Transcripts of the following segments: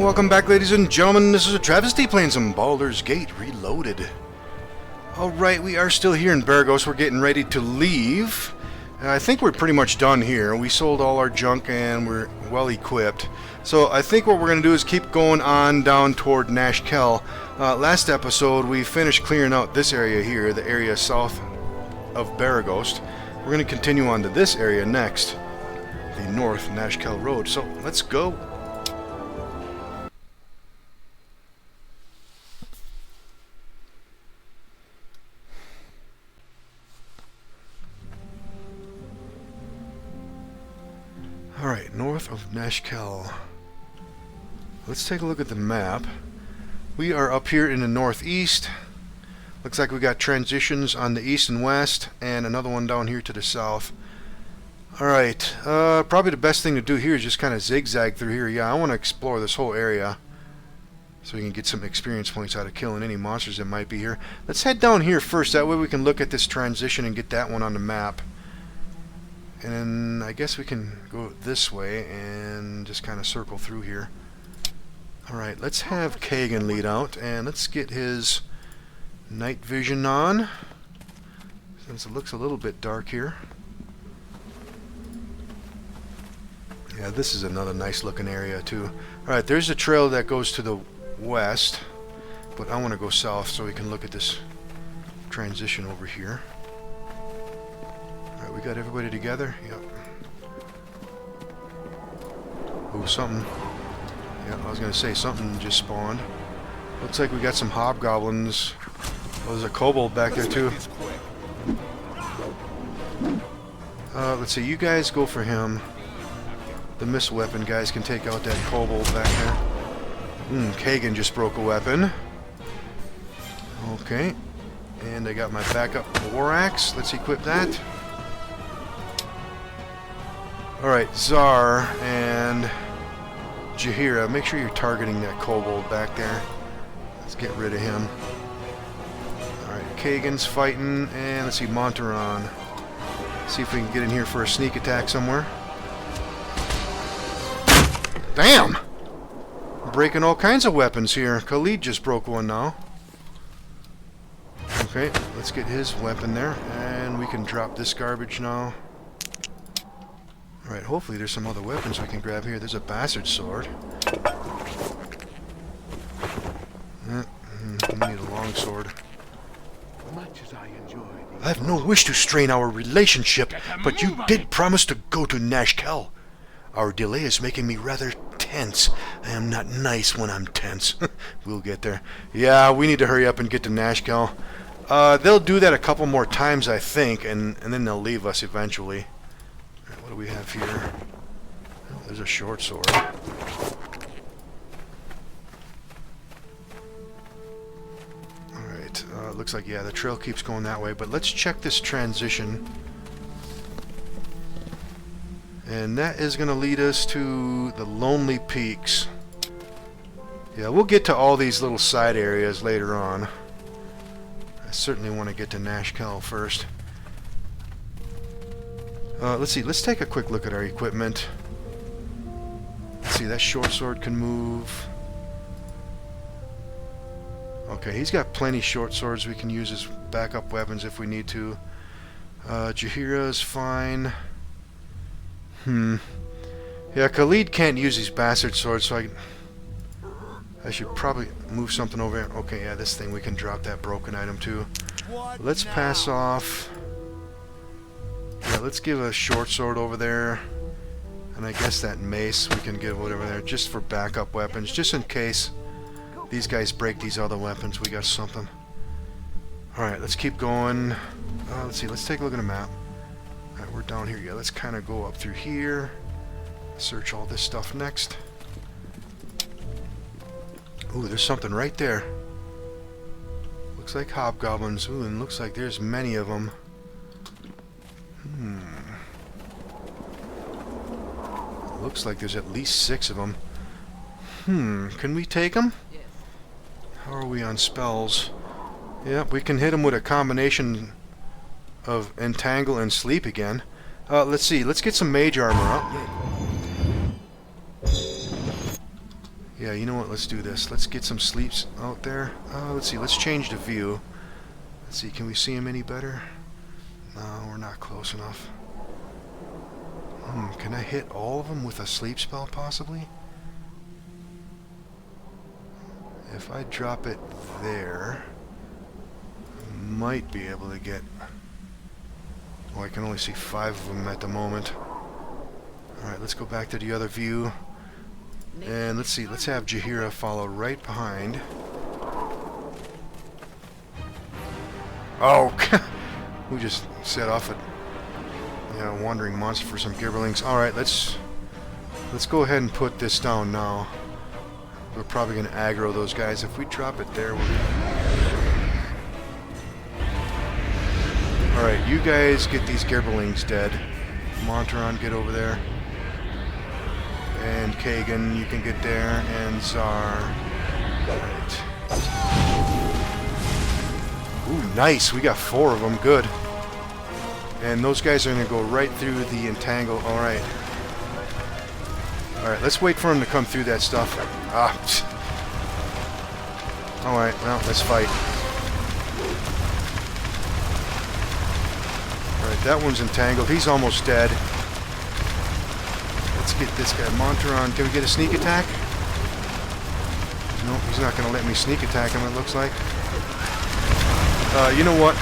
Welcome back, ladies and gentlemen. This is AhTravesty playing some Baldur's Gate Reloaded. Alright, we are still here in Baragos. We're getting ready to leave. I think we're pretty much done here. We sold all our junk and we're well equipped. So I think what we're going to do is keep going on down toward Nashkel. Last episode we finished clearing out this area here, the area south of Baragos. We're going to continue on to this area next, the North Nashkel Road. So let's go. Alright, north of Nashkel. Let's take a look at the map. We are up here in the northeast. Looks like we got transitions on the east and west, and another one down here to the south. Alright, probably the best thing to do here is just kind of zigzag through here. Yeah, I want to explore this whole area so we can get some experience points out of killing any monsters that might be here. Let's head down here first, that way we can look at this transition and get that one on the map. And then I guess we can go this way and just kind of circle through here. Alright, let's have Kagan lead out, and let's get his night vision on, since it looks a little bit dark here. Yeah, this is another nice looking area too. Alright, there's a trail that goes to the west, but I want to go south so we can look at this transition over here. Alright, we got everybody together? Yep. Ooh, something. Yeah, I was going to say something just spawned. Looks like we got some hobgoblins. Oh, there's a kobold back there too. Let's see, you guys go for him. The missile weapon guys can take out that kobold back there. Kagan just broke a weapon. Okay. And I got my backup war axe. Let's equip that. Alright, Czar and Jahira, make sure you're targeting that kobold back there. Let's get rid of him. Alright, Kagan's fighting, and let's see, Monteron. See if we can get in here for a sneak attack somewhere. Damn! Breaking all kinds of weapons here. Khalid just broke one now. Okay, let's get his weapon there, and we can drop this garbage now. Alright, hopefully there's some other weapons we can grab here. There's a bastard sword. We need a long sword. I have no wish to strain our relationship, but you did promise to go to Nashkel. Our delay is making me rather tense. I am not nice when I'm tense. We'll get there. Yeah, we need to hurry up and get to Nashkel. They'll do that a couple more times, I think, and then they'll leave us eventually. What do we have here? Oh, there's a short sword. Alright, looks like, yeah, the trail keeps going that way, but let's check this transition. And that is going to lead us to the Lonely Peaks. Yeah, we'll get to all these little side areas later on. I certainly want to get to Nashkel first. Let's see, let's take a quick look at our equipment. Let's see, that short sword can move. Okay, he's got plenty short swords we can use as backup weapons if we need to. Jahira is fine. Yeah, Khalid can't use these bastard swords, so I should probably move something over here. Okay, yeah, this thing, we can drop that broken item too. Let's pass off. Yeah, let's give a short sword over there, and I guess that mace we can give whatever there, just for backup weapons, just in case these guys break these other weapons. We got something. Alright, let's keep going. Let's see, let's take a look at the map. Alright, we're down here. Yeah, let's kind of go up through here, search all this stuff next. Ooh, there's something right there. Looks like hobgoblins. Ooh, and looks like there's many of them. Looks like there's at least 6 of them. Can we take them? How are we on spells? Yep, we can hit them with a combination of Entangle and Sleep again. Let's see, let's get some mage armor up. Yeah, you know what? Let's do this. Let's get some sleeps out there. Let's see. Let's change the view. Let's see. Can we see him any better? No, we're not close enough. Can I hit all of them with a sleep spell, possibly? If I drop it there, I might be able to get... Oh, I can only see 5 of them at the moment. Alright, let's go back to the other view. And let's see, let's have Jaheira follow right behind. Oh! We just set off a wandering monster for some gibberlings. Alright, let's go ahead and put this down now. We're probably going to aggro those guys. If we drop it there, we're... Alright, you guys get these gibberlings dead. Monteron, get over there. And Kagan, you can get there. And Czar. Alright. Ooh, nice. We got 4 of them. Good. And those guys are going to go right through the entangle. Alright. Alright, let's wait for them to come through that stuff. Alright, well, let's fight. Alright, that one's entangled. He's almost dead. Let's get this guy. Monteron, can we get a sneak attack? Nope, he's not going to let me sneak attack him, it looks like. You know what?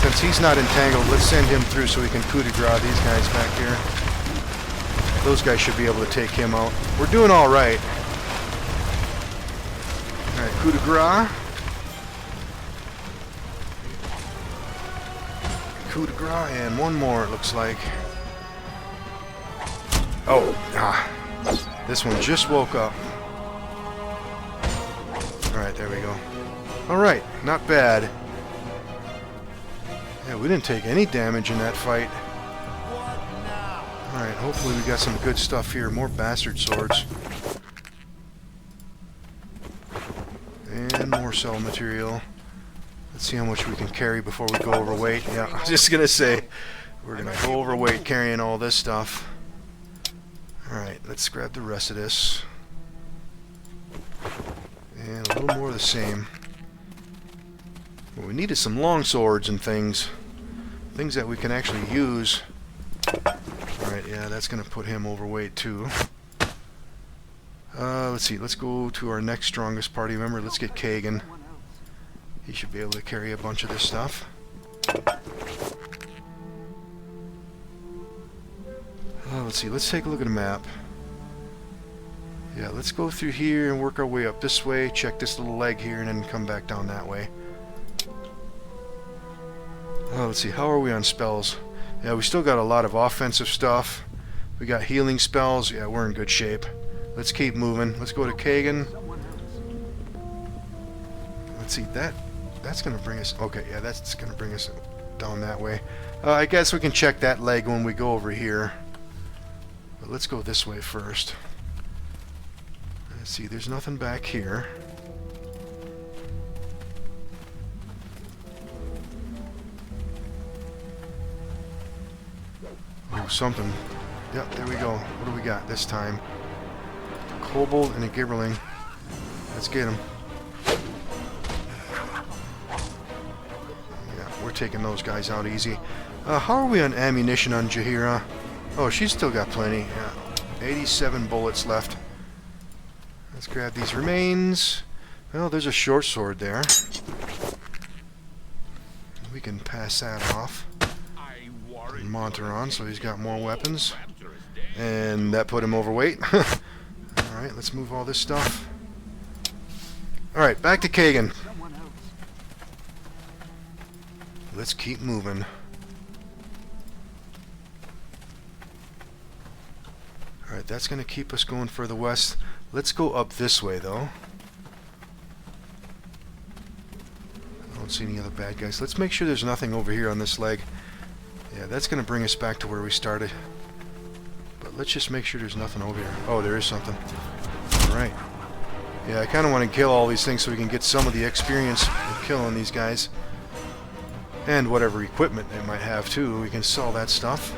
Since he's not entangled, let's send him through so we can coup de grace these guys back here. Those guys should be able to take him out. We're doing alright. Alright, coup de grace. Coup de grace, and one more, it looks like. Oh, this one just woke up. Alright, there we go. Alright, not bad. Yeah, we didn't take any damage in that fight. Alright, hopefully we got some good stuff here. More bastard swords. And more cell material. Let's see how much we can carry before we go overweight. Yeah, I was just gonna say, we're gonna go overweight carrying all this stuff. Alright, let's grab the rest of this. And a little more of the same. Well, we needed some long swords and things. Things that we can actually use. Alright, yeah, that's going to put him overweight too. Let's see, let's go to our next strongest party member. Let's get Kagan. He should be able to carry a bunch of this stuff. Let's see, let's take a look at a map. Yeah, let's go through here and work our way up this way, check this little leg here, and then come back down that way. Let's see, how are we on spells? Yeah, we still got a lot of offensive stuff. We got healing spells. Yeah, we're in good shape. Let's keep moving. Let's go to Kagan. Let's see, that's going to bring us... Okay, yeah, that's going to bring us down that way. I guess we can check that leg when we go over here. But let's go this way first. Let's see, there's nothing back here. Oh, something. Yep, there we go. What do we got this time? Kobold and a Gibberling. Let's get him. Yeah, we're taking those guys out easy. How are we on ammunition on Jaheira? Oh, she's still got plenty. Yeah, 87 bullets left. Let's grab these remains. Well, there's a short sword there. We can pass that off. Monteron, so he's got more weapons. And that put him overweight. Alright, let's move all this stuff. Alright, back to Kagan. Let's keep moving. Alright, that's going to keep us going further west. Let's go up this way, though. I don't see any other bad guys. Let's make sure there's nothing over here on this leg. Yeah, that's going to bring us back to where we started. But let's just make sure there's nothing over here. Oh, there is something. Alright. Yeah, I kind of want to kill all these things so we can get some of the experience of killing these guys. And whatever equipment they might have, too. We can sell that stuff.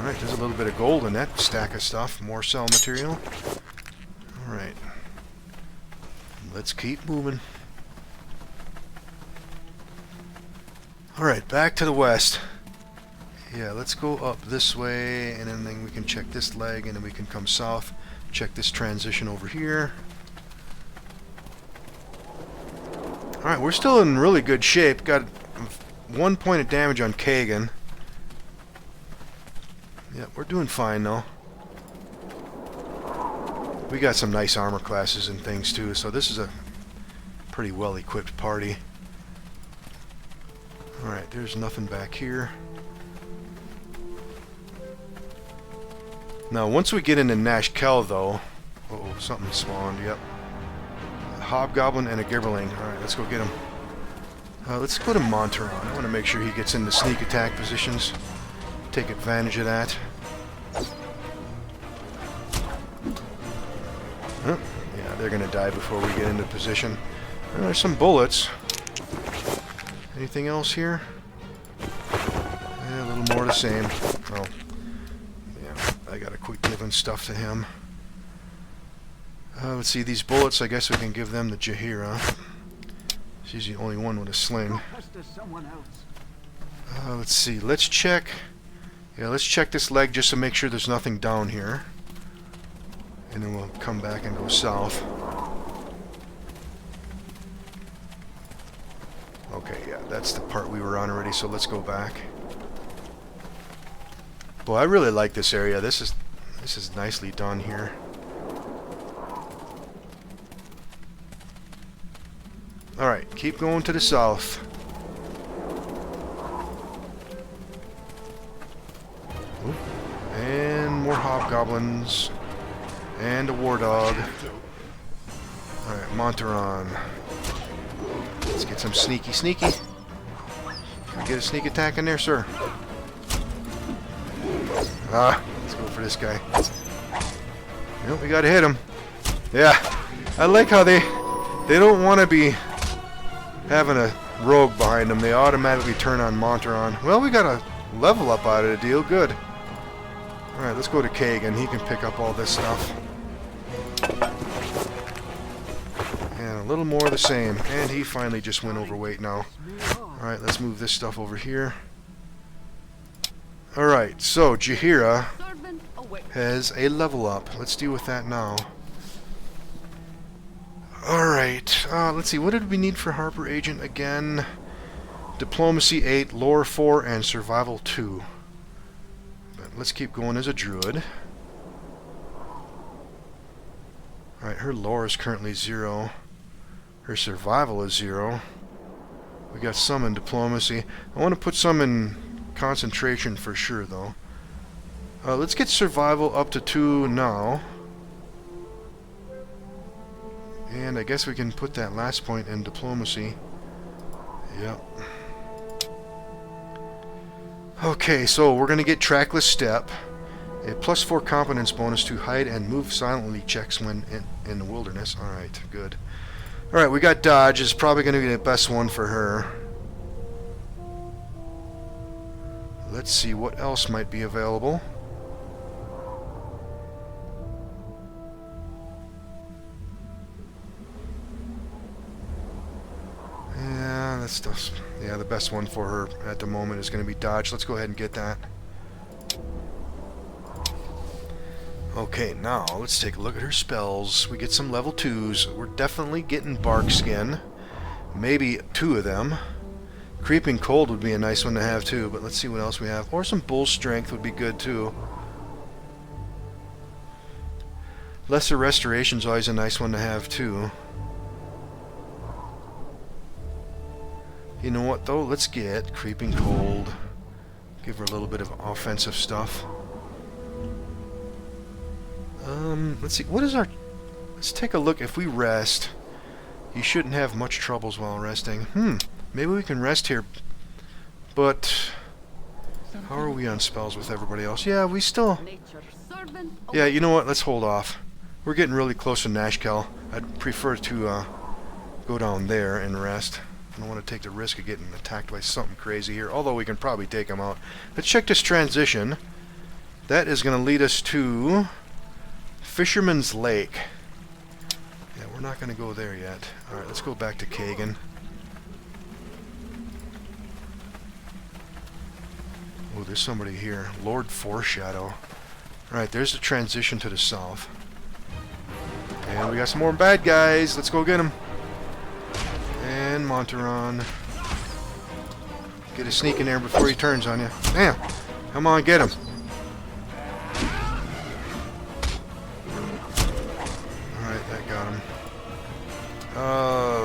Alright, there's a little bit of gold in that stack of stuff. More cell material. Alright. Let's keep moving. Alright, back to the west. Yeah, let's go up this way, and then we can check this leg, and then we can come south. Check this transition over here. Alright, we're still in really good shape. Got 1 point of damage on Kagan. Yeah, we're doing fine though. We got some nice armor classes and things too, so this is a pretty well equipped party. Alright, there's nothing back here. Now, once we get into Nashkel, though... Uh-oh, something spawned, yep. A Hobgoblin and a Gibberling. Alright, let's go get him. Let's go to Monteron. I want to make sure he gets into sneak attack positions. Take advantage of that. Huh? Yeah, they're going to die before we get into position. There's some bullets. Anything else here? Yeah, a little more of the same. Oh. Yeah, I gotta quit giving stuff to him. Let's see, these bullets, I guess we can give them to Jaheira. She's the only one with a sling. Let's see, let's check... Yeah, let's check this leg just to make sure there's nothing down here. And then we'll come back and go south. Okay, yeah, that's the part we were on already, so let's go back. Boy, I really like this area. This is nicely done here. Alright, keep going to the south. Ooh, and more hobgoblins. And a war dog. Alright, Monteron. Let's get some sneaky. Can we get a sneak attack in there, sir? Let's go for this guy. Nope, we gotta hit him. Yeah, I like how they don't want to be having a rogue behind them. They automatically turn on Monteron. Well, we got a level up out of the deal. Good. Alright, let's go to Kagan. He can pick up all this stuff. And a little more of the same. And he finally just went overweight now. Alright, let's move this stuff over here. Alright, so Jaheira has a level up. Let's deal with that now. Alright, let's see, what did we need for Harper Agent again? Diplomacy 8, Lore 4, and Survival 2. But let's keep going as a druid. Alright, her lore is currently 0. Her survival is 0. We got some in diplomacy. I want to put some in concentration for sure, though. Let's get survival up to 2 now. And I guess we can put that last point in diplomacy. Yep. Okay, so we're going to get Trackless Step. A +4 competence bonus to hide and move silently checks when in the wilderness. Alright, good. Alright, we got Dodge. It's probably going to be the best one for her. Let's see what else might be available. Yeah, that stuff's... Yeah, the best one for her at the moment is going to be Dodge. Let's go ahead and get that. Okay, now let's take a look at her spells. We get some level 2s. We're definitely getting Bark Skin. Maybe 2 of them. Creeping Cold would be a nice one to have too, but let's see what else we have. Or some Bull Strength would be good too. Lesser Restoration's always a nice one to have too. You know what though? Let's get Creeping Cold. Give her a little bit of offensive stuff. Let's see, what is our... Let's take a look. If we rest, you shouldn't have much troubles while resting. Maybe we can rest here. But... How are we on spells with everybody else? Yeah, we still... Yeah, you know what? Let's hold off. We're getting really close to Nashkel. I'd prefer to go down there and rest. I don't want to take the risk of getting attacked by something crazy here, although we can probably take them out. Let's check this transition. That is going to lead us to Fisherman's Lake. Yeah, we're not going to go there yet. Alright, let's go back to Kagan. Oh, there's somebody here. Lord Foreshadow. Alright, there's the transition to the south. And we got some more bad guys. Let's go get them. And Monteron. Get a sneak in there before he turns on you. Damn! Come on, get him. Alright, that got him.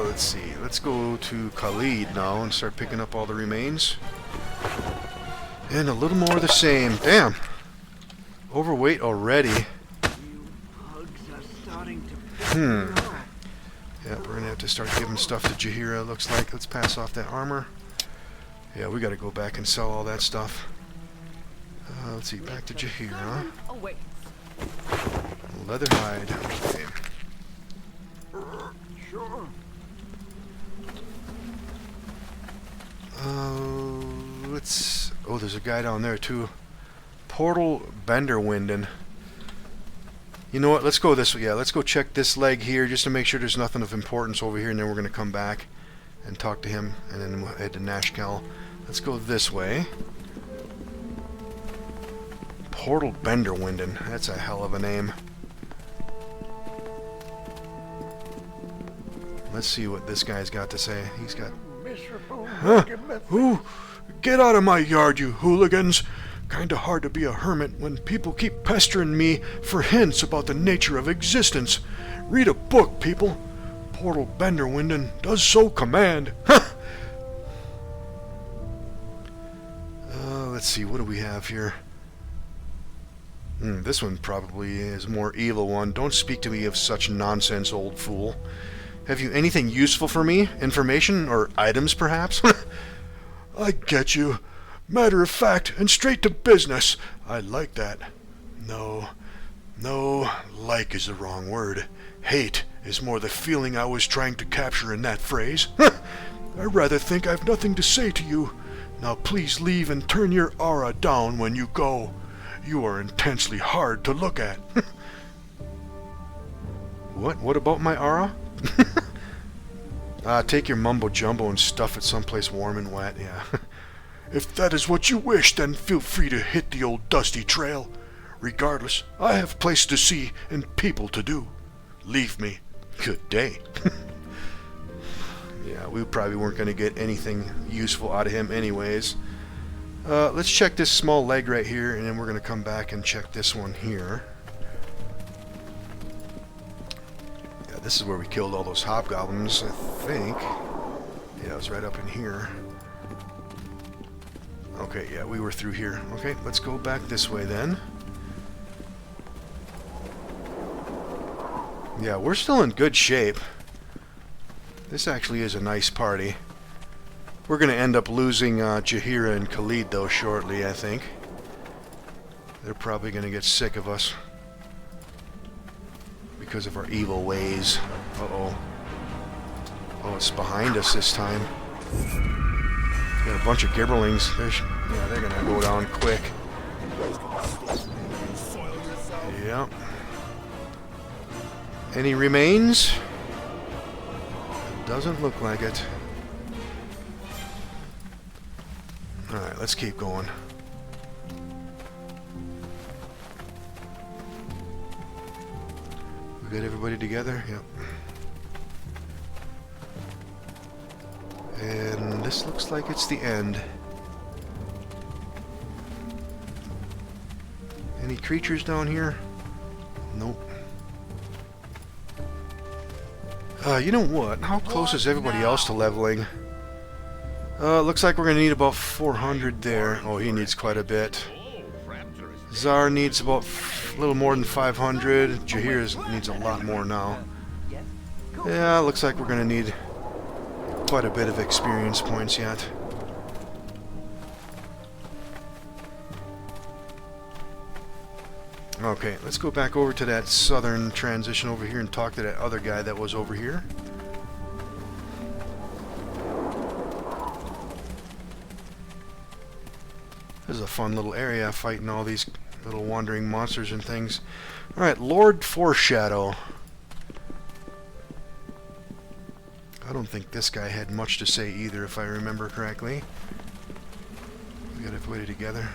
Let's see. Let's go to Khalid now and start picking up all the remains. And a little more of the same. Damn! Overweight already. Yeah, we're gonna have to start giving stuff to Jaheira, looks like. Let's pass off that armor. Yeah, we gotta go back and sell all that stuff. Let's see, back to Jaheira. Leather hide. Okay. Sure. Let's... Oh, there's a guy down there, too. Portal Benderwinden. You know what? Let's go this way. Yeah, let's go check this leg here just to make sure there's nothing of importance over here, and then we're going to come back and talk to him, and then we'll head to Nashkel. Let's go this way. Portal Benderwinden. That's a hell of a name. Let's see what this guy's got to say. He's got... Huh? Who? Get out of my yard, you hooligans! Kinda hard to be a hermit when people keep pestering me for hints about the nature of existence. Read a book, people. Portal Benderwinden does so command. Huh! Let's see, what do we have here? This one probably is a more evil one. Don't speak to me of such nonsense, old fool. Have you anything useful for me? Information or items, perhaps? I get you. Matter of fact and straight to business. I like that. No, like is the wrong word. Hate is more the feeling I was trying to capture in that phrase. I rather think I've nothing to say to you. Now please leave and turn your aura down when you go. You are intensely hard to look at. What about my aura? Take your mumbo jumbo and stuff it someplace warm and wet, yeah. If that is what you wish, then feel free to hit the old dusty trail. Regardless, I have place to see and people to do. Leave me. Good day. Yeah, we probably weren't going to get anything useful out of him anyways. Let's check this small leg right here, and then we're going to come back and check this one here. Yeah, this is where we killed all those hobgoblins, I think. Yeah, it was right up in here. Okay, yeah, we were through here. Okay, let's go back this way then. Yeah, we're still in good shape. This actually is a nice party. We're going to end up losing Jaheira and Khalid, though, shortly, I think. They're probably going to get sick of us because of our evil ways. Uh-oh. Oh, it's behind us this time. Got a bunch of gibberlings. Yeah, they're gonna go down quick. Yep. Any remains? Doesn't look like it. Alright, let's keep going. We got everybody together? Yep. And this looks like it's the end. Any creatures down here? Nope. You know what? How close is everybody else to leveling? Looks like we're going to need about 400 there. Oh, he needs quite a bit. Zar needs about a little more than 500. Jaheira needs a lot more now. Yeah, looks like we're going to need quite a bit of experience points yet. Okay, let's go back over to that southern transition over here and talk to that other guy that was over here. This is a fun little area, fighting all these little wandering monsters and things. Alright, Lord Foreshadow. I don't think this guy had much to say either, if I remember correctly. We gotta put it together.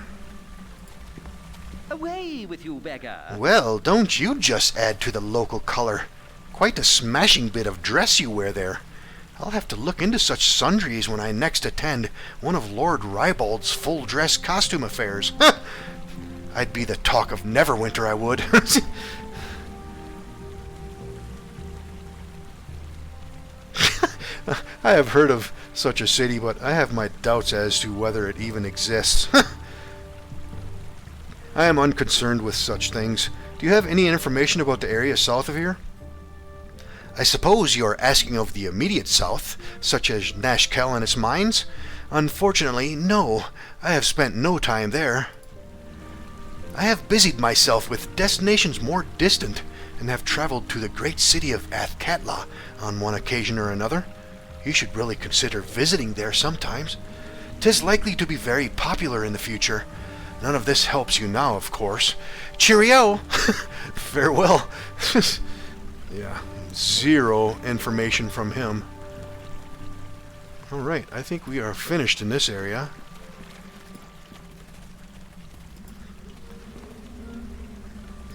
Away with you, beggar! Well, don't you just add to the local color. Quite a smashing bit of dress you wear there. I'll have to look into such sundries when I next attend one of Lord Ribald's full-dress costume affairs. I'd be the talk of Neverwinter, I would. I have heard of such a city, but I have my doubts as to whether it even exists. I am unconcerned with such things. Do you have any information about the area south of here? I suppose you are asking of the immediate south, such as Nashkel and its mines? Unfortunately, no. I have spent no time there. I have busied myself with destinations more distant, and have traveled to the great city of Athkatla on one occasion or another. You should really consider visiting there sometimes. 'Tis likely to be very popular in the future. None of this helps you now, of course. Cheerio! Farewell. Yeah, zero information from him. Alright, I think we are finished in this area.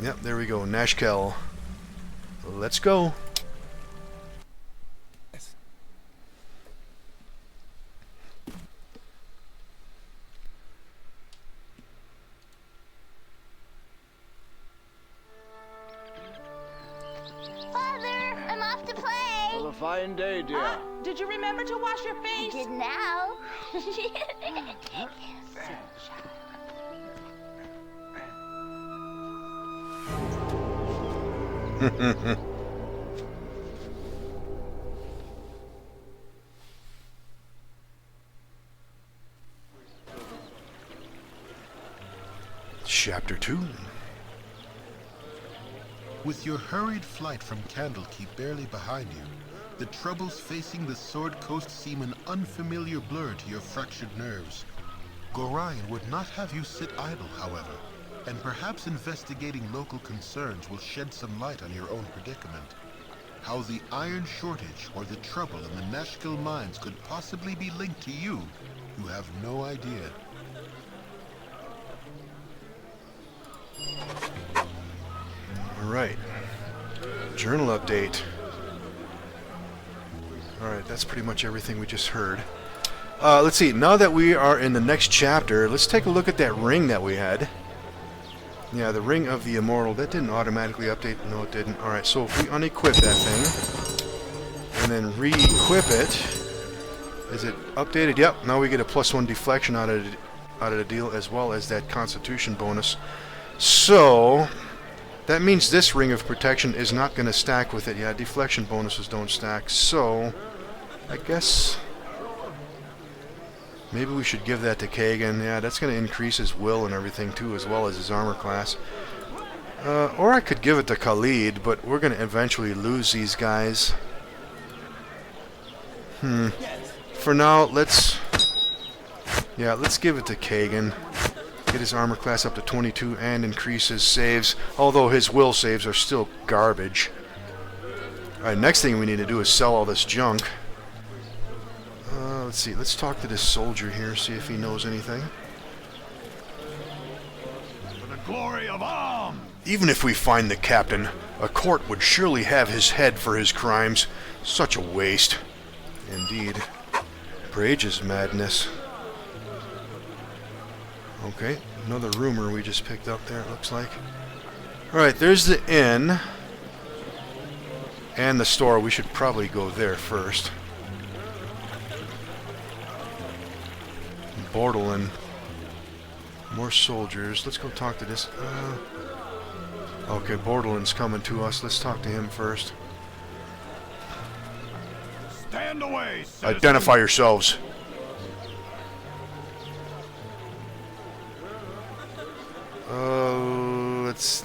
Yep, there we go, Nashkel. Let's go. Fine day, dear. Did you remember to wash your face? Did now. Chapter 2. With your hurried flight from Candlekeep barely behind you, the troubles facing the Sword Coast seem an unfamiliar blur to your fractured nerves. Gorion would not have you sit idle, however, and perhaps investigating local concerns will shed some light on your own predicament. How the iron shortage or the trouble in the Nashkel mines could possibly be linked to you have no idea. Alright. Journal update. Alright, that's pretty much everything we just heard. Let's see, now that we are in the next chapter, let's take a look at that ring that we had. Yeah, the Ring of the Immortal. That didn't automatically update. No, it didn't. Alright, so if we unequip that thing, and then re-equip it, is it updated? Yep, now we get a +1 deflection out of the deal, as well as that Constitution bonus. So that means this Ring of Protection is not going to stack with it. Yeah, deflection bonuses don't stack. So I guess maybe we should give that to Kagan. Yeah, that's going to increase his will and everything too, as well as his armor class. Or I could give it to Khalid, but we're going to eventually lose these guys. For now, let's give it to Kagan. Get his armor class up to 22 and increase his saves, although his will saves are still garbage. Alright, next thing we need to do is sell all this junk. Let's see, let's talk to this soldier here, see if he knows anything. For the glory of Am! Even if we find the captain, a court would surely have his head for his crimes. Such a waste. Indeed. Brage's madness. Okay, another rumor we just picked up there, it looks like. Alright, there's the inn. And the store. We should probably go there first. Bordelin. More soldiers. Let's go talk to this. Okay, Bordelin's coming to us. Let's talk to him first. Stand away, citizen. Identify yourselves.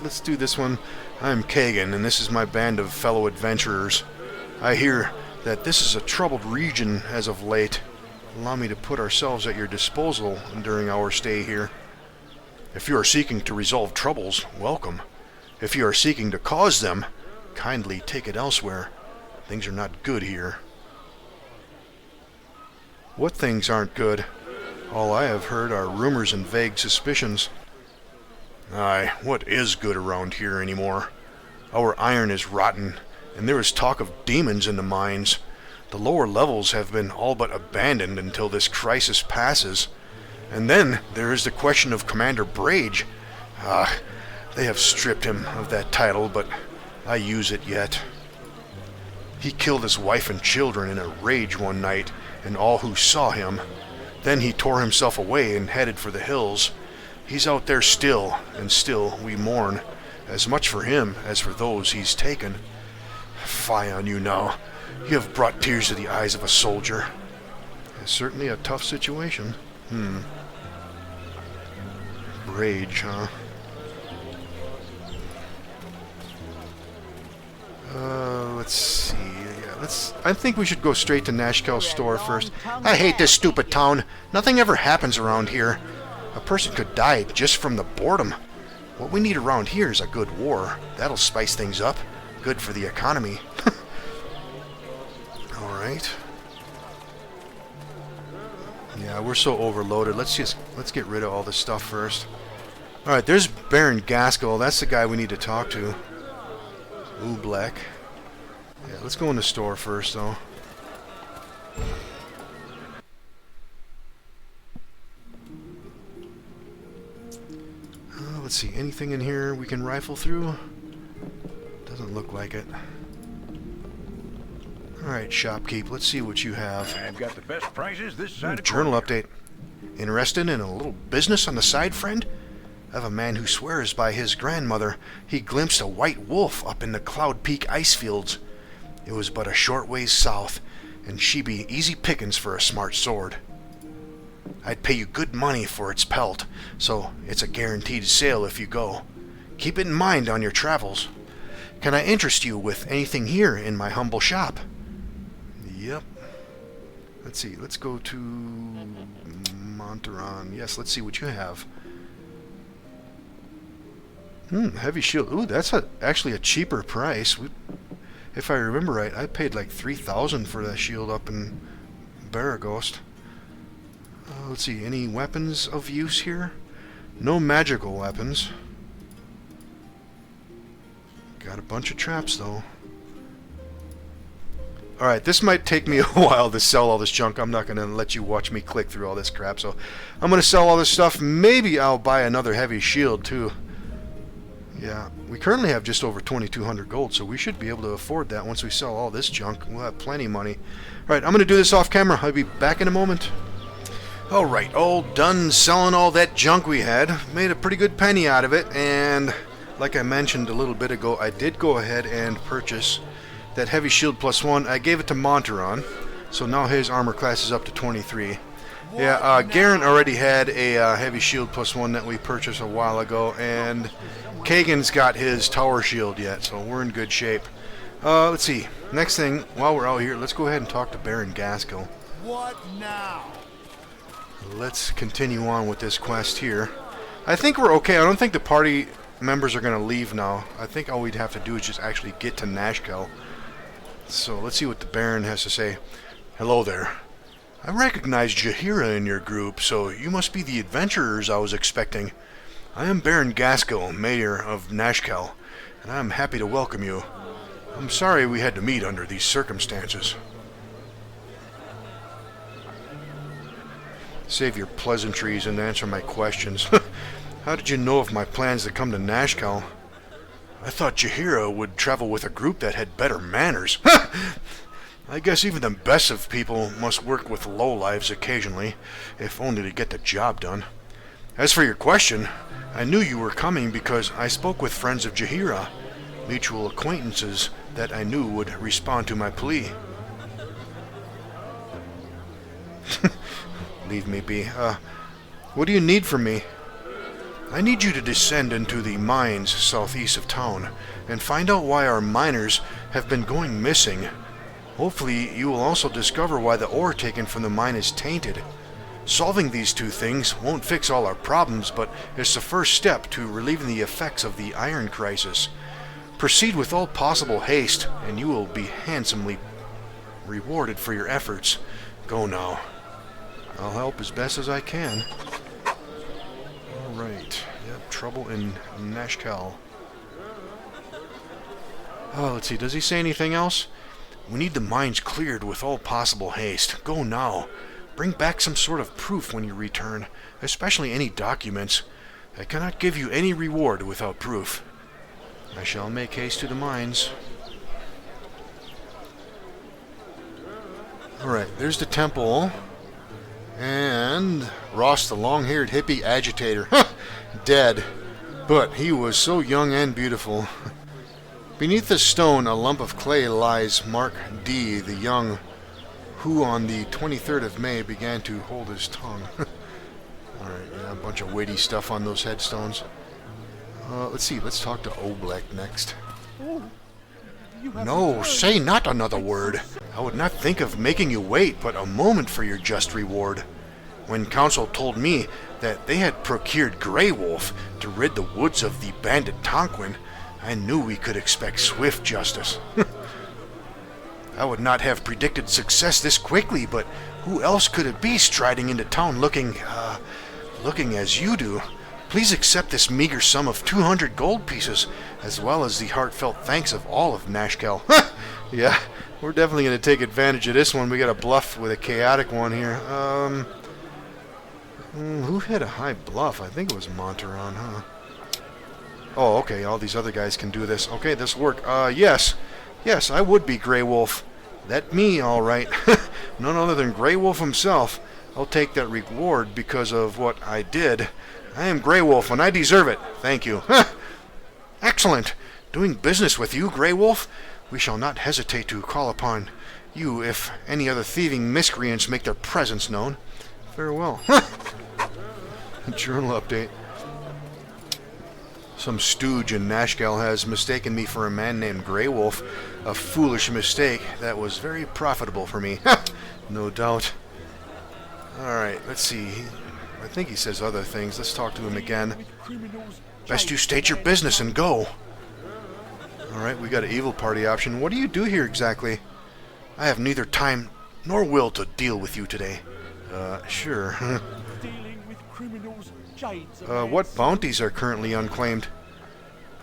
Let's do this one. I'm Kagan, and this is my band of fellow adventurers. I hear that this is a troubled region as of late. Allow me to put ourselves at your disposal during our stay here. If you are seeking to resolve troubles, welcome. If you are seeking to cause them, kindly take it elsewhere. Things are not good here. What things aren't good? All I have heard are rumors and vague suspicions. Aye, what is good around here anymore? Our iron is rotten, and there is talk of demons in the mines. The lower levels have been all but abandoned until this crisis passes. And then there is the question of Commander Brage. They have stripped him of that title, but I use it yet. He killed his wife and children in a rage one night, and all who saw him. Then he tore himself away and headed for the hills. He's out there still, and still we mourn, as much for him as for those he's taken. Fie on you now. You have brought tears to the eyes of a soldier. It's certainly a tough situation. Rage, huh? Let's see. Yeah, I think we should go straight to Nashkel's store first. I hate this stupid town. Nothing ever happens around here. A person could die just from the boredom. What we need around here is a good war. That'll spice things up. Good for the economy. Alright. Yeah, we're so overloaded. Let's get rid of all this stuff first. Alright, there's Baron Gaskell. That's the guy we need to talk to. Ooh, black. Yeah, let's go in the store first, though. Let's see, anything in here we can rifle through? Doesn't look like it. Alright, shopkeep, let's see what you have. I've got the best prices this side of Journal Cormier. update. Interested in a little business on the side, friend? I have a man who swears by his grandmother he glimpsed a white wolf up in the Cloud Peak ice fields. It was but a short ways south, and she be easy pickings for a smart sword. I'd pay you good money for its pelt, so it's a guaranteed sale if you go. Keep it in mind on your travels. Can I interest you with anything here in my humble shop? Yep. Let's see, let's go to Monteron. Yes, let's see what you have. Heavy shield. Ooh, that's actually a cheaper price. If I remember right, I paid like 3,000 for that shield up in Baragost. Let's see, any weapons of use here? No magical weapons. Got a bunch of traps though. Alright, this might take me a while to sell all this junk. I'm not going to let you watch me click through all this crap, so I'm going to sell all this stuff. Maybe I'll buy another heavy shield too. Yeah, we currently have just over 2,200 gold, so we should be able to afford that once we sell all this junk. We'll have plenty of money. Alright, I'm going to do this off camera. I'll be back in a moment. Alright, all done selling all that junk we had. Made a pretty good penny out of it, and like I mentioned a little bit ago, I did go ahead and purchase that heavy shield +1. I gave it to Monteron, so now his armor class is up to 23. Yeah, Garen already had a heavy shield +1 that we purchased a while ago, and Kagan's got his tower shield yet, so we're in good shape. Let's see. Next thing, while we're out here, let's go ahead and talk to Baron Gaskell. What now? Let's continue on with this quest here. I think we're okay. I don't think the party members are going to leave now. I think all we'd have to do is just actually get to Nashkel. So let's see what the Baron has to say. Hello there. I recognize Jaheira in your group, so you must be the adventurers I was expecting. I am Baron Gaskell, Mayor of Nashkel, and I am happy to welcome you. I'm sorry we had to meet under these circumstances. Save your pleasantries and answer my questions. How did you know of my plans to come to Nashkel? I thought Jaheira would travel with a group that had better manners. I guess even the best of people must work with lowlives occasionally, if only to get the job done. As for your question, I knew you were coming because I spoke with friends of Jaheira, mutual acquaintances that I knew would respond to my plea. Leave me be. What do you need from me? I need you to descend into the mines southeast of town and find out why our miners have been going missing. Hopefully you will also discover why the ore taken from the mine is tainted. Solving these two things won't fix all our problems, but it's the first step to relieving the effects of the iron crisis. Proceed with all possible haste, and you will be handsomely rewarded for your efforts. Go now. I'll help as best as I can. Alright. Yep, trouble in Nashkel. Oh, let's see. Does he say anything else? We need the mines cleared with all possible haste. Go now. Bring back some sort of proof when you return, especially any documents. I cannot give you any reward without proof. I shall make haste to the mines. Alright, there's the temple. And Ross, the long-haired hippie agitator. Dead. But he was so young and beautiful. Beneath the stone, a lump of clay lies Mark D., the young, who on the 23rd of May began to hold his tongue. Alright, yeah, a bunch of witty stuff on those headstones. Let's see, let's talk to Oblek next. No, say not another word. I would not think of making you wait but a moment for your just reward. When Council told me that they had procured Grey Wolf to rid the woods of the bandit Tonquin, I knew we could expect swift justice. I would not have predicted success this quickly, but who else could it be striding into town looking as you do? Please accept this meager sum of 200 gold pieces, as well as the heartfelt thanks of all of Nashkel. Yeah, we're definitely going to take advantage of this one. We got a bluff with a chaotic one here. Who had a high bluff? I think it was Monteron, huh? Oh, okay, all these other guys can do this. Okay, this work. Yes, I would be Grey Wolf. That me, all right. None other than Grey Wolf himself. I'll take that reward because of what I did. I am Grey Wolf, and I deserve it. Thank you. Excellent. Doing business with you, Grey Wolf? We shall not hesitate to call upon you if any other thieving miscreants make their presence known. Farewell. Journal update. Some stooge in Nashkel has mistaken me for a man named Grey Wolf. A foolish mistake that was very profitable for me. No doubt. Alright, let's see. I think he says other things. Let's talk to him again. Best you state your business and go. Alright, we got an evil party option. What do you do here exactly? I have neither time nor will to deal with you today. Sure. What bounties are currently unclaimed?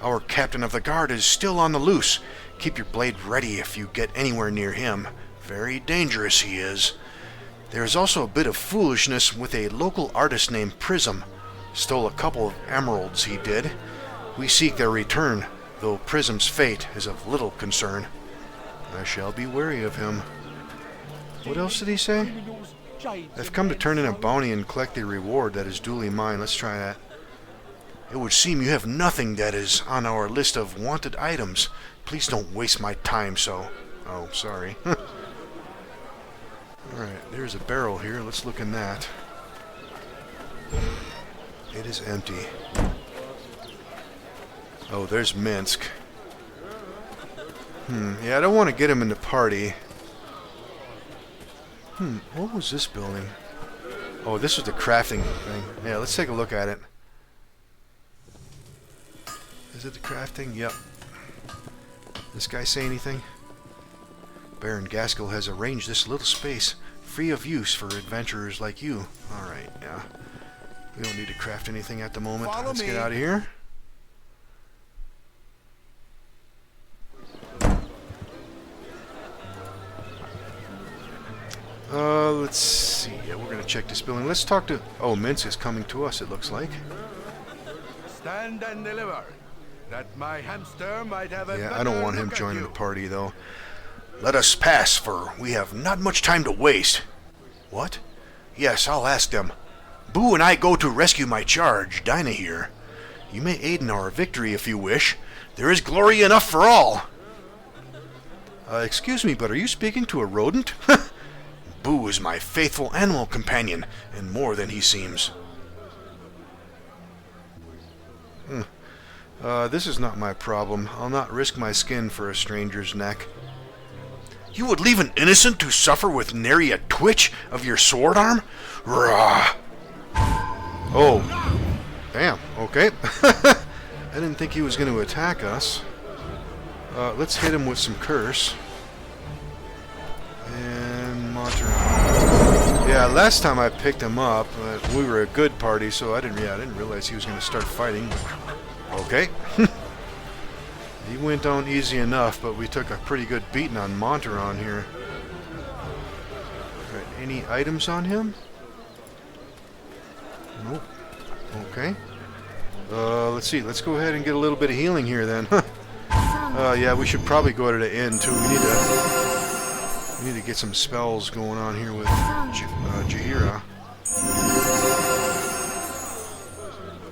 Our captain of the guard is still on the loose. Keep your blade ready if you get anywhere near him. Very dangerous he is. There is also a bit of foolishness with a local artist named Prism. Stole a couple of emeralds, he did. We seek their return, though Prism's fate is of little concern. I shall be wary of him. What else did he say? I've come to turn in a bounty and collect the reward that is duly mine. Let's try that. It would seem you have nothing that is on our list of wanted items. Please don't waste my time so. Oh, sorry. Alright, there's a barrel here. Let's look in that. It is empty. Oh, there's Minsk. Yeah, I don't want to get him in the party. What was this building? Oh, this was the crafting thing. Yeah, let's take a look at it. Is it the crafting? Yep. This guy say anything? Baron Gaskell has arranged this little space free of use for adventurers like you. Alright, yeah. We don't need to craft anything at the moment. Let's get out of here. Let's see. Yeah, we're going to check this building. Let's talk to... Oh, Minsk is coming to us, it looks like. Stand and deliver. That my hamster might have a... Yeah, I don't want him joining the party, though. Let us pass, for we have not much time to waste. What? Yes, I'll ask them. Boo and I go to rescue my charge, Dinah here. You may aid in our victory if you wish. There is glory enough for all. Excuse me, but are you speaking to a rodent? Boo is my faithful animal companion, and more than he seems. This is not my problem. I'll not risk my skin for a stranger's neck. You would leave an innocent to suffer with nary a twitch of your sword arm? Rah! Oh. Damn, okay. I didn't think he was going to attack us. Let's hit him with some curse. And Monteron. Yeah, last time I picked him up, we were a good party, so I didn't realize he was going to start fighting. Okay. He went down easy enough, but we took a pretty good beating on Monteron here. Alright, any items on him? Nope. Okay. Let's see. Let's go ahead and get a little bit of healing here then. Yeah, we should probably go to the inn too. We need to get some spells going on here with Jaheira.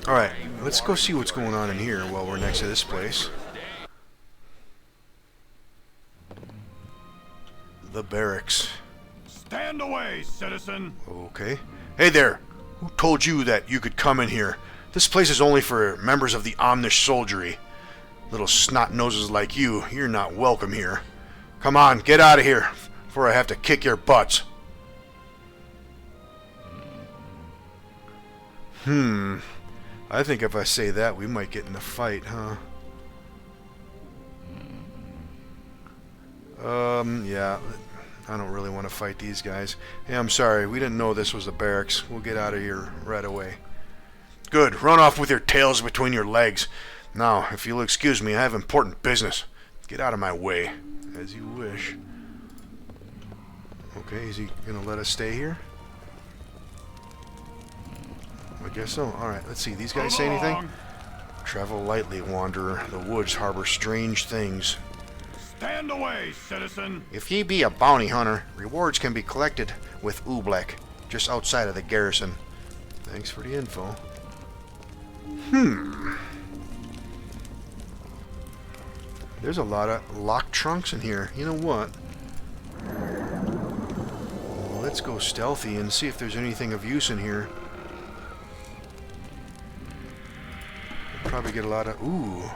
Alright, let's go see what's going on in here while we're next to this place. The barracks. Stand away, citizen. Okay. Hey there! Who told you that you could come in here? This place is only for members of the Omnish soldiery. Little snot-noses like you, you're not welcome here. Come on, get out of here, before I have to kick your butts. I think if I say that, we might get in a fight, huh? Yeah. I don't really want to fight these guys. Hey, I'm sorry. We didn't know this was the barracks. We'll get out of here right away. Good. Run off with your tails between your legs. Now, if you'll excuse me, I have important business. Get out of my way. As you wish. Okay, is he going to let us stay here? I guess so. Alright, let's see. These guys say anything? Travel lightly, wanderer. The woods harbor strange things. Stand away, citizen. If ye be a bounty hunter, rewards can be collected with Oobleck, just outside of the garrison. Thanks for the info. There's a lot of locked trunks in here. You know what? Let's go stealthy and see if there's anything of use in here. We'll probably get a lot of... Ooh!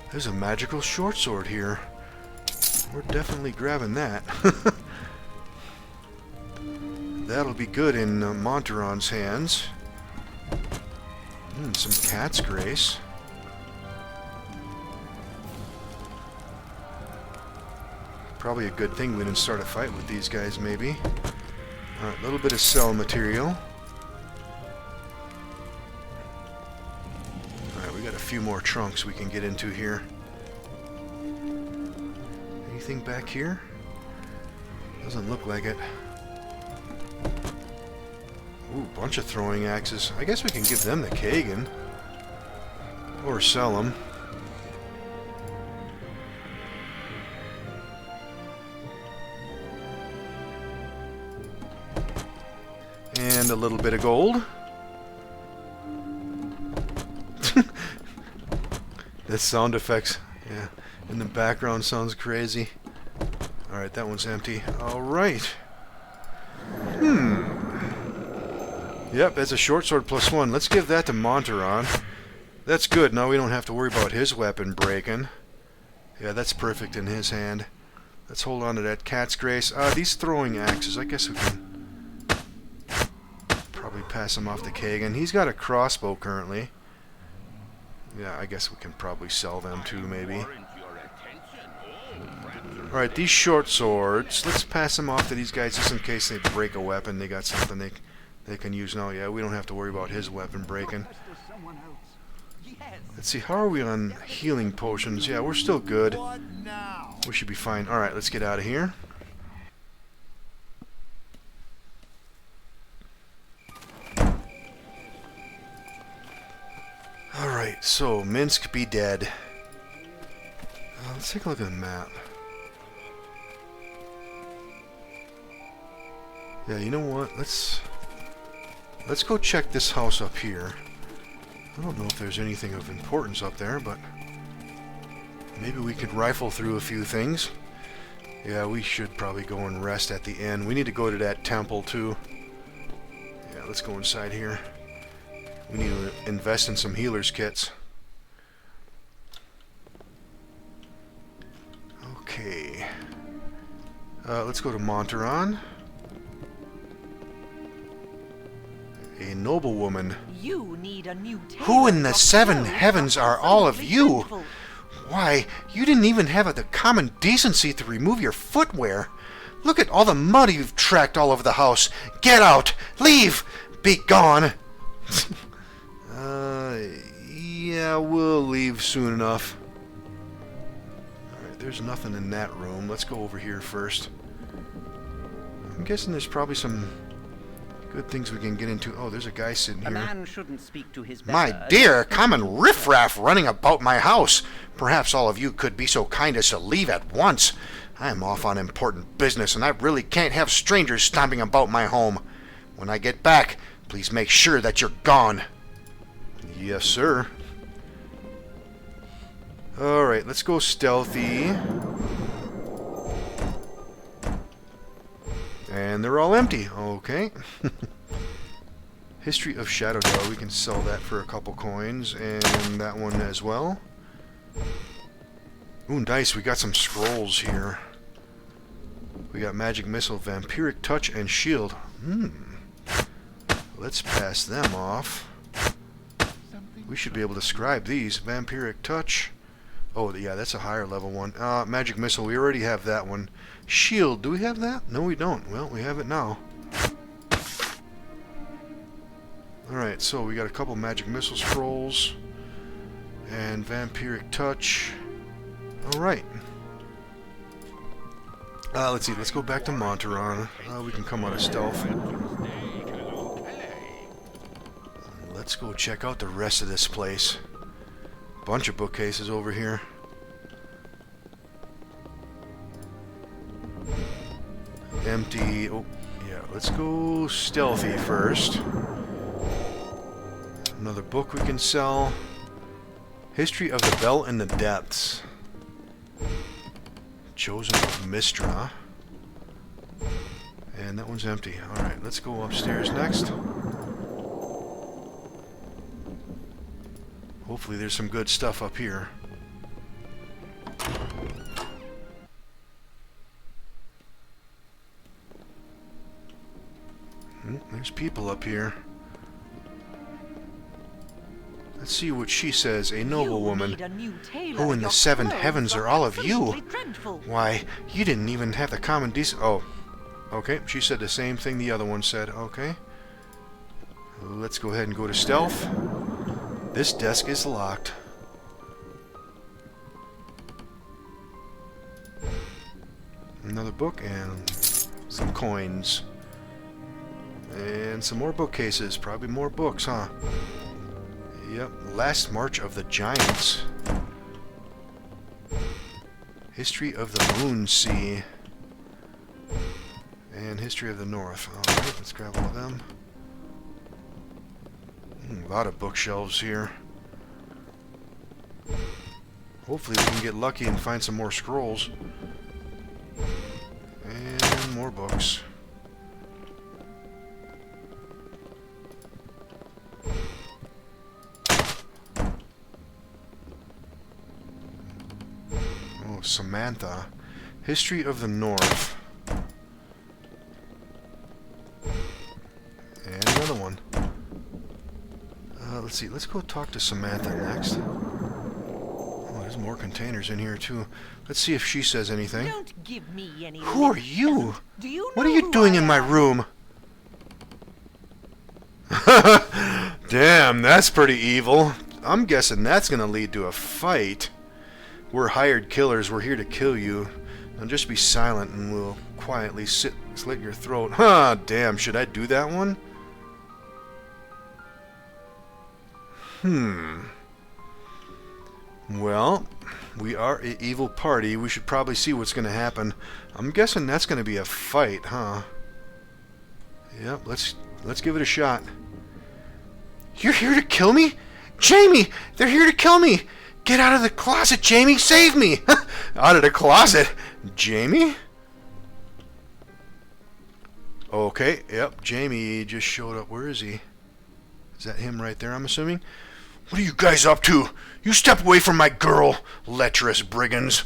There's a magical short sword here. We're definitely grabbing that. That'll be good in Monteron's hands. Some cat's grace. Probably a good thing we didn't start a fight with these guys, maybe. Alright, a little bit of cell material. Alright, we got a few more trunks we can get into here. Anything back here? Doesn't look like it. Ooh, bunch of throwing axes. I guess we can give them the Kagan. Or sell them. And a little bit of gold. The sound effects, yeah, in the background sounds crazy. Alright, that one's empty. Alright. Yep, that's a short sword +1. Let's give that to Monteron. That's good. Now we don't have to worry about his weapon breaking. Yeah, that's perfect in his hand. Let's hold on to that cat's grace. These throwing axes, I guess we can probably pass him off to Kagan. He's got a crossbow currently. Yeah, I guess we can probably sell them too, maybe. Alright, these short swords, let's pass them off to these guys just in case they break a weapon. They got something they can use now. Yeah, we don't have to worry about his weapon breaking. Let's see, how are we on healing potions? Yeah, we're still good. We should be fine. Alright, let's get out of here. Alright, so Minsk be dead. Let's take a look at the map. Yeah, you know what? Let's go check this house up here. I don't know if there's anything of importance up there, but maybe we could rifle through a few things. Yeah, we should probably go and rest at the inn. We need to go to that temple too. Yeah, let's go inside here. We need to invest in some healer's kits. Okay. Let's go to Monteron. A noblewoman. You need a new Who in the tailor. seven Clothes heavens are all of absolutely you? dreadful. Why, you didn't even have the common decency to remove your footwear. Look at all the mud you've tracked all over the house. Get out! Leave! Be gone! Yeah, we'll leave soon enough. Alright, there's nothing in that room. Let's go over here first. I'm guessing there's probably some good things we can get into. Oh, there's a guy sitting A here. man shouldn't speak to his My better dear, common riffraff running about my house. Perhaps all of you could be so kind as to leave at once. I'm off on important business, and I really can't have strangers stomping about my home. When I get back, please make sure that you're gone. Yes, sir. Alright, let's go stealthy. And they're all empty. Okay. History of Shadow Door. We can sell that for a couple coins. And that one as well. Ooh, nice. We got some scrolls here. We got Magic Missile, Vampiric Touch, and Shield. Let's pass them off. We should be able to scribe these. Vampiric Touch. Oh, yeah, that's a higher level one. Magic Missile, we already have that one. Shield, do we have that? No, we don't. Well, we have it now. Alright, so we got a couple Magic Missile scrolls. And Vampiric Touch. Alright. Let's see, let's go back to Monteron. We can come out of stealth. Let's go check out the rest of this place. Bunch of bookcases over here. Empty. Oh, yeah, let's go stealthy first. Another book we can sell. History of the Bell in the Depths. Chosen of Mistra. And that one's empty. Alright, let's go upstairs next. Hopefully there's some good stuff up here. There's people up here. Let's see what she says. A noblewoman. Who in the seven heavens are all of you? Why, you didn't even have the common decent... Oh, okay. She said the same thing the other one said. Okay. Let's go ahead and go to stealth. This desk is locked. Another book and some coins. And some more bookcases. Probably more books, huh? Yep. Last March of the Giants. History of the Moon Sea. And History of the North. Alright, let's grab all of them. A lot of bookshelves here. Hopefully we can get lucky and find some more scrolls. And more books. Oh, Samantha. History of the North. And another one. Let's see. Let's go talk to Samantha next. Oh, there's more containers in here too. Let's see if she says anything. Don't give me any. Who are you? Do you What know are you who doing I in my am? room? Damn, that's pretty evil. I'm guessing that's gonna lead to a fight. We're hired killers. We're here to kill you. Now just be silent and we'll quietly slit your throat. Huh, damn, should I do that one? Well, we are an evil party. We should probably see what's going to happen. I'm guessing that's going to be a fight, huh? Yep, let's give it a shot. You're here to kill me? Jamie, they're here to kill me. Get out of the closet, Jamie. Save me. Out of the closet. Jamie? Okay, yep, Jamie just showed up. Where is he? Is that him right there, I'm assuming? What are you guys up to? You step away from my girl, lecherous brigands.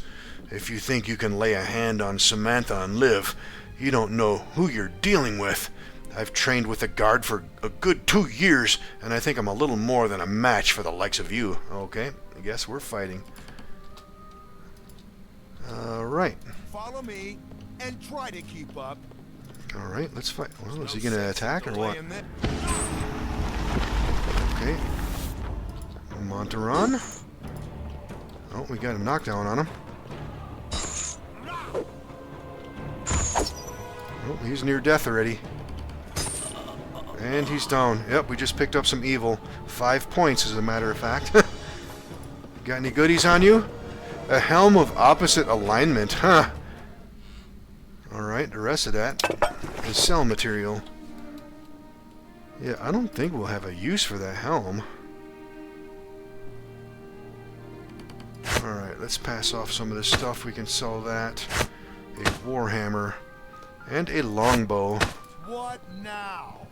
If you think you can lay a hand on Samantha and live, you don't know who you're dealing with. I've trained with the guard for a good 2 years, and I think I'm a little more than a match for the likes of you. Okay, I guess we're fighting. Alright. Follow me and try to keep up. Alright, let's fight. Well, is he going to attack or what? Okay. Montaron. Oh, we got a knockdown on him. Oh, he's near death already. And he's down. Yep, we just picked up some evil. 5 points, as a matter of fact. Got any goodies on you? A helm of opposite alignment, huh? Alright, the rest of that is cell material. Yeah, I don't think we'll have a use for that helm. Alright, let's pass off some of this stuff. We can sell that. A warhammer. And a longbow. What now?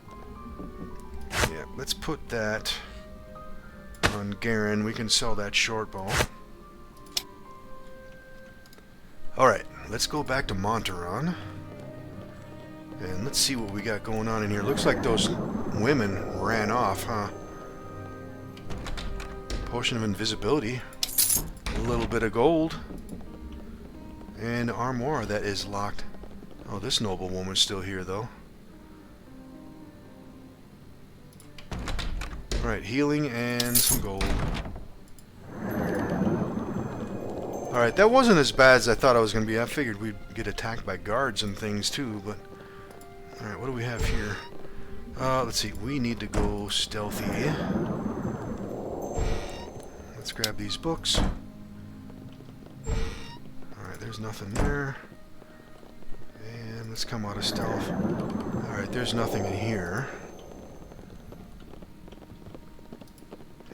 Yeah, let's put that on Garen. We can sell that short bow. Alright, let's go back to Montaron. And let's see what we got going on in here. Looks like those women ran off, huh? Potion of invisibility. A little bit of gold. And armor that is locked. Oh, this noble woman's still here, though. Alright, healing and some gold. Alright, that wasn't as bad as I thought it was going to be. I figured we'd get attacked by guards and things, too, but... Alright, what do we have here? Let's see, we need to go stealthy. Let's grab these books. Alright, there's nothing there. And let's come out of stealth. Alright, there's nothing in here.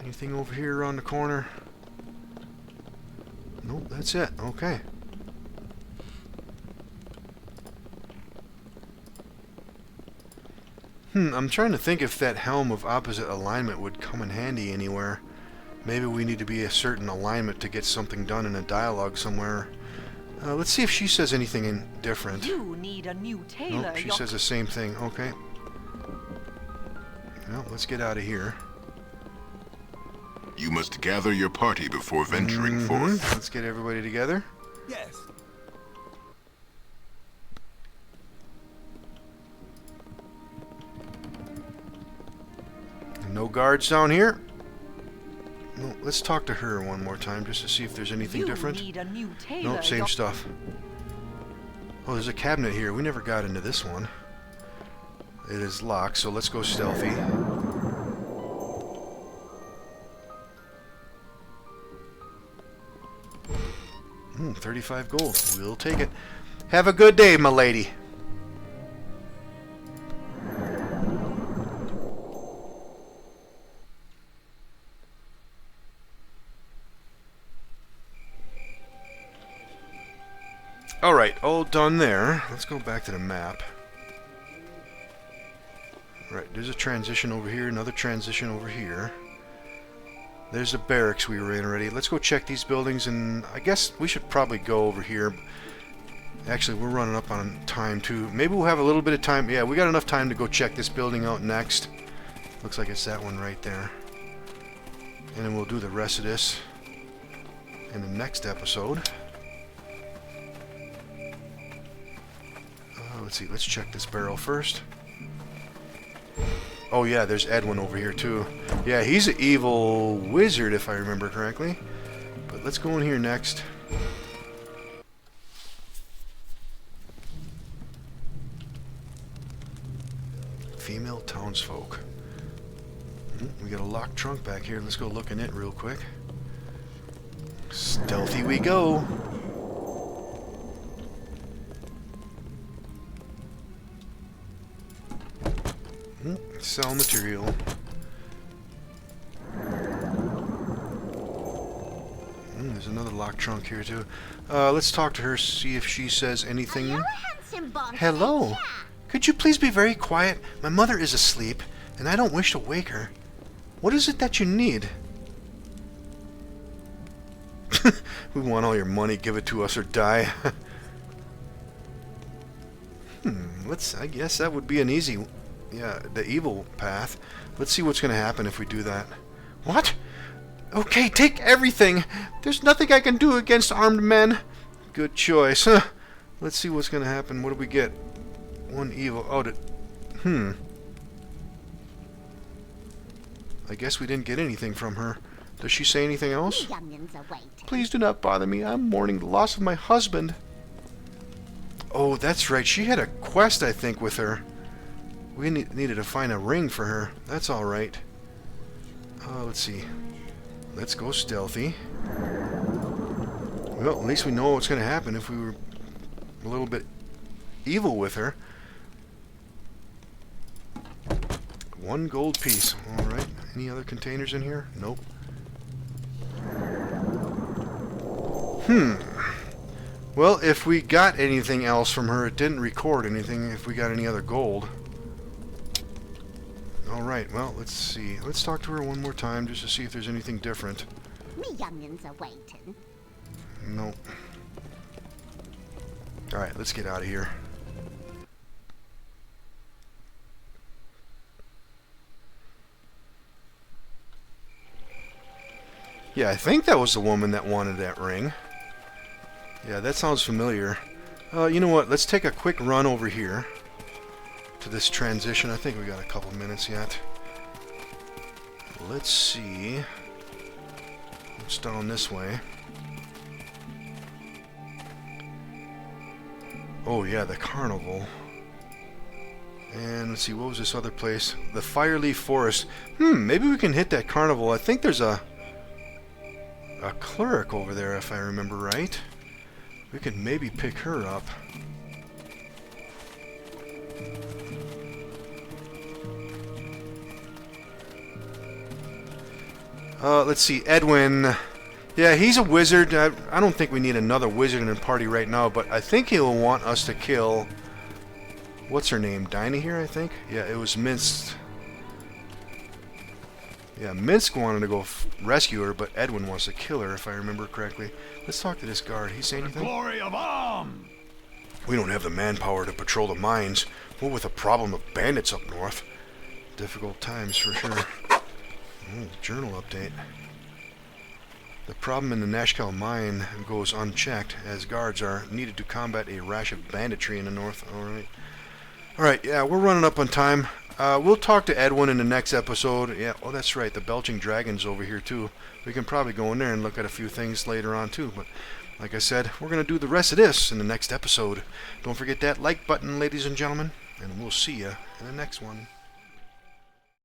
Anything over here around the corner? Nope, that's it. Okay. I'm trying to think if that helm of opposite alignment would come in handy anywhere. Maybe we need to be a certain alignment to get something done in a dialogue somewhere. Let's see if she says anything different. You need a new tailor. Nope, she says the same thing. Okay. Well, let's get out of here. You must gather your party before venturing forth. Let's get everybody together. Yes. No guards down here. No, let's talk to her one more time just to see if there's anything different. Need a new tailor. Nope, same stuff. Oh, there's a cabinet here. We never got into this one. It is locked, so let's go stealthy. 35 gold. We'll take it. Have a good day, my lady. Alright, all done there. Let's go back to the map. Right, there's a transition over here, another transition over here. There's the barracks we were in already. Let's go check these buildings, and I guess we should probably go over here. Actually, we're running up on time, too. Maybe we'll have a little bit of time. Yeah, we got enough time to go check this building out next. Looks like it's that one right there. And then we'll do the rest of this in the next episode. Let's see, let's check this barrel first. Oh yeah, there's Edwin over here too. Yeah, he's an evil wizard if I remember correctly. But let's go in here next. Female townsfolk. We got a locked trunk back here. Let's go look in it real quick. Stealthy we go. Sell material. There's another locked trunk here too. Let's talk to her, see if she says anything. Hello. Could you please be very quiet? My mother is asleep, and I don't wish to wake her. What is it that you need? We want all your money. Give it to us or die. I guess that would be an easy... Yeah, the evil path. Let's see what's going to happen if we do that. What? Okay, take everything. There's nothing I can do against armed men. Good choice. Let's see what's going to happen. What do we get? One evil. Oh, I guess we didn't get anything from her. Does she say anything else? Please do not bother me. I'm mourning the loss of my husband. Oh, that's right. She had a quest, I think, with her. We needed to find a ring for her. That's all right. Let's see. Let's go stealthy. Well, at least we know what's going to happen if we were a little bit evil with her. 1 gold piece. All right. Any other containers in here? Nope. Well, if we got anything else from her, it didn't record anything if we got any other gold. Alright, well, let's see. Let's talk to her one more time just to see if there's anything different. Me youngins are waiting. Nope. Alright, let's get out of here. Yeah, I think that was the woman that wanted that ring. Yeah, that sounds familiar. You know what? Let's take a quick run over here to this transition. I think we got a couple minutes yet. Let's see what's down this way. Oh yeah, the carnival. And let's see, what was this other place? The Fireleaf Forest. Maybe we can hit that carnival. I think there's a cleric over there, if I remember right. We could maybe pick her up. Let's see, Edwin. Yeah, he's a wizard. I don't think we need another wizard in the party right now, but I think he'll want us to kill... What's her name? Dinah here, I think? Yeah, it was Minsk. Yeah, Minsk wanted to go rescue her, but Edwin wants to kill her, if I remember correctly. Let's talk to this guard. He say anything? Glory of Am! We don't have the manpower to patrol the mines. What with a problem of bandits up north? Difficult times for sure. Journal update. The problem in the Nashkel mine goes unchecked, as guards are needed to combat a rash of banditry in the north. Alright, yeah, we're running up on time. We'll talk to Edwin in the next episode. Yeah, oh, that's right, the Belching Dragon's over here too. We can probably go in there and look at a few things later on too, but like I said, we're going to do the rest of this in the next episode. Don't forget that like button, ladies and gentlemen, and we'll see you in the next one.